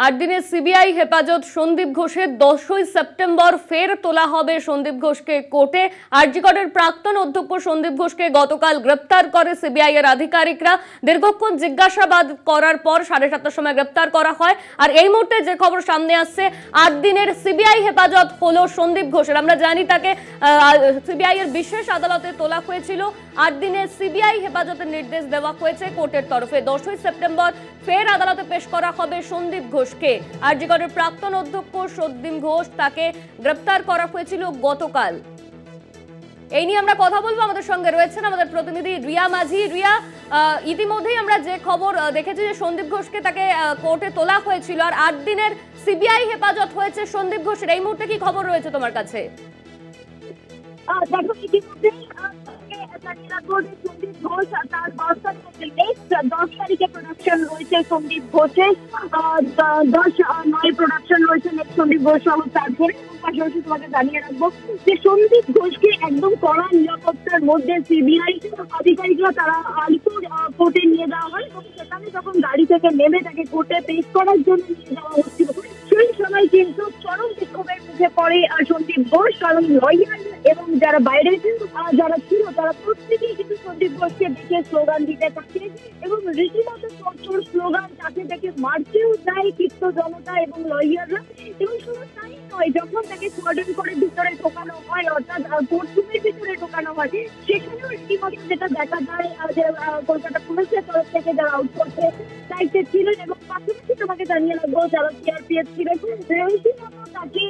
8 দিনের সিবিআই হেফাজত সন্দীপ ঘোষের 10ই সেপ্টেম্বর ফের তোলা হবে সন্দীপ ঘোষকে কোর্টে। আরজি করের প্রাক্তন অধ্যক্ষ সন্দীপ ঘোষকে গতকাল গ্রেপ্তার করে সিবিআই এর আধিকারিকরা। দীর্ঘক্ষণ জিজ্ঞাসাবাদ করার পর 7:30টার সময় গ্রেপ্তার করা হয়। আর এই মুহূর্তে যে খবর সামনে আসছে, 8 দিনের সিবিআই হেফাজত হলো সন্দীপ ঘোষের। আমরা জানি তাকে সিবিআই এর বিশেষ আদালতে তোলা হয়েছিল। 8 দিনের সিবিআই হেফাজতের নির্দেশ দেওয়া হয়েছে কোর্টের তরফে। 10ই সেপ্টেম্বর ফের আদালতে পেশ করা হবে সন্দীপ ঘোষকে। আরজি করের প্রাক্তন অধ্যক্ষ সন্দীপ ঘোষ, তাকে গ্রেপ্তার করা হয়েছিল গতকাল। এই নিয়ে আমরা কথা বলবো। আমাদের সঙ্গে রয়েছেন আমাদের প্রতিনিধি রিয়া মাঝি। রিয়া, ইতিমধ্যেই আমরা যে খবর দেখেছি যে সন্দীপ ঘোষকে তাকে কোর্টে তোলা হয়েছিল, আর 8 দিনের সিবিআই হেফাজত হয়েছে সন্দীপ ঘোষের। এই মুহূর্তে কি খবর রয়েছে তোমার কাছে? দেখো, ইতিমধ্যেই সন্দীপ ঘোষ তার 10 তারিখে প্রোডাকশন রয়েছে সন্দীপ ঘোষের। 10/9 প্রোডাকশন রয়েছে সন্দীপ ঘোষ সহ তারপরে। পাশাপাশি তোমাকে জানিয়ে রাখবো যে সন্দীপ ঘোষকে একদম কড়া নিরাপত্তার মধ্যে সিবিআই আধিকারিকরা তারা আলিপুর কোর্টে নিয়ে যাওয়া হয় এবং সেখানে যখন গাড়ি থেকে নেমে তাকে কোর্টে পেশ করার জন্য নিয়ে যাওয়া হচ্ছিল, সেই সময় কিন্তু চরম বিক্ষোভের মুখে পড়ে সন্দীপ ঘোষ। কারণ লয়ার এবং যারা বাইরে যারা ছিল তারা প্রত্যেকেই কিন্তু সন্দীপ ঘোষকে দেখে স্লোগান দিতে থাকে এবং রীতিমতো চোর স্লোগান, তাকে দেখে মারতেও যায় ক্ষিপ্ত জনতা এবং লয়াররা। এবং শুধু তাই নয়, যখন তাকে কোয়ার্ডন করে ভিতরে ঢোকানো হয়, অর্থাৎ কোর্টরুমের ভিতরে ঢোকানো হয়, সেখানেও রীতিমতো যেটা দেখা যায় যে কলকাতা পুলিশের তরফ থেকে যারা আউটপোস্টে দায়িত্বে ছিলেন এবং পাশাপাশি তোমাকে জানিয়ে রাখবো যারা সিআরপিএফ ছিলেন, রীতিমতো তাকে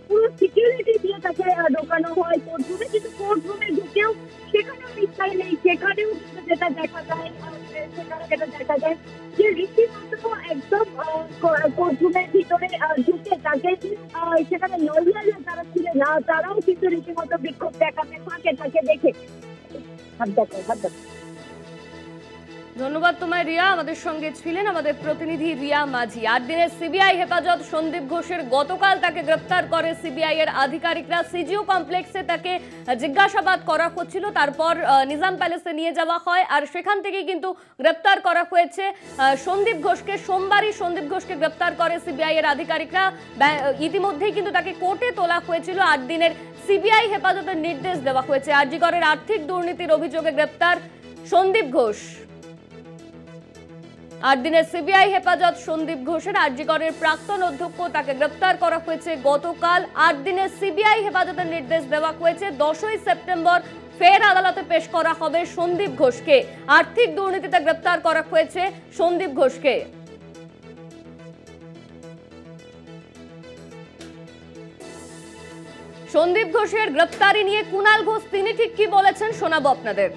পুরো সিকিউরিটি দিয়ে তাকে ঢোকানো হয় কোর্টরুমে। কিন্তু কোর্টরুমে ঢুকেও সেখানেও নিশ্চয় নেই, সেখানেও কিন্তু যেটা দেখা যায় যে রীতিমতো একদম কোর্টরুমের ভিতরে ঢুকে তাকে সেখানে লয়ার যারা ছিলেন তারাও কিন্তু রীতিমতো বিক্ষোভ দেখাতে থাকে তাকে দেখে। হাত দেখো। ধন্যবাদ তোমায় রিয়া। আমাদের সঙ্গে ছিলেন আমাদের প্রতিনিধি রিয়া মাঝি। 8 দিনের সিবিআই হেফাজত সন্দীপ ঘোষের। গতকাল তাকে গ্রেপ্তার করে সিবিআই এর আধিকারিকরা। সিজিও কমপ্লেক্সে তাকে জিজ্ঞাসাবাদ করা হচ্ছিল, তারপর নিজাম প্যালেসে নিয়ে যাওয়া হয়, আর সেখান থেকে কিন্তু গ্রেপ্তার করা হয়েছে সন্দীপ ঘোষকে। সোমবারই সন্দীপ ঘোষকে গ্রেপ্তার করে সিবিআই এর আধিকারিকরা। ইতিমধ্যেই কিন্তু তাকে কোর্টে তোলা হয়েছিল। 8 দিনের সিবিআই হেফাজতের নির্দেশ দেওয়া হয়েছে। আরজি করের আর্থিক দুর্নীতির অভিযোগে গ্রেপ্তার সন্দীপ ঘোষ। 8 দিনের সিবিআই হেফাজত সন্দীপ ঘোষের। আরজি করের প্রাক্তন অধ্যক্ষ, তাকে গ্রেপ্তার করা হয়েছে গতকাল। 8 দিনের সিবিআই হেফাজতের নির্দেশ দেওয়া হয়েছে। 10ই সেপ্টেম্বর ফের আদালতে পেশ করা হবে সন্দীপ ঘোষকে। আর্থিক দুর্নীতিতে গ্রেপ্তার করা হয়েছে সন্দীপ ঘোষকে। সন্দীপ ঘোষের গ্রেপ্তারি নিয়ে কুণাল ঘোষ তিনি ঠিক কি বলেছেন শোনাবো আপনাদের।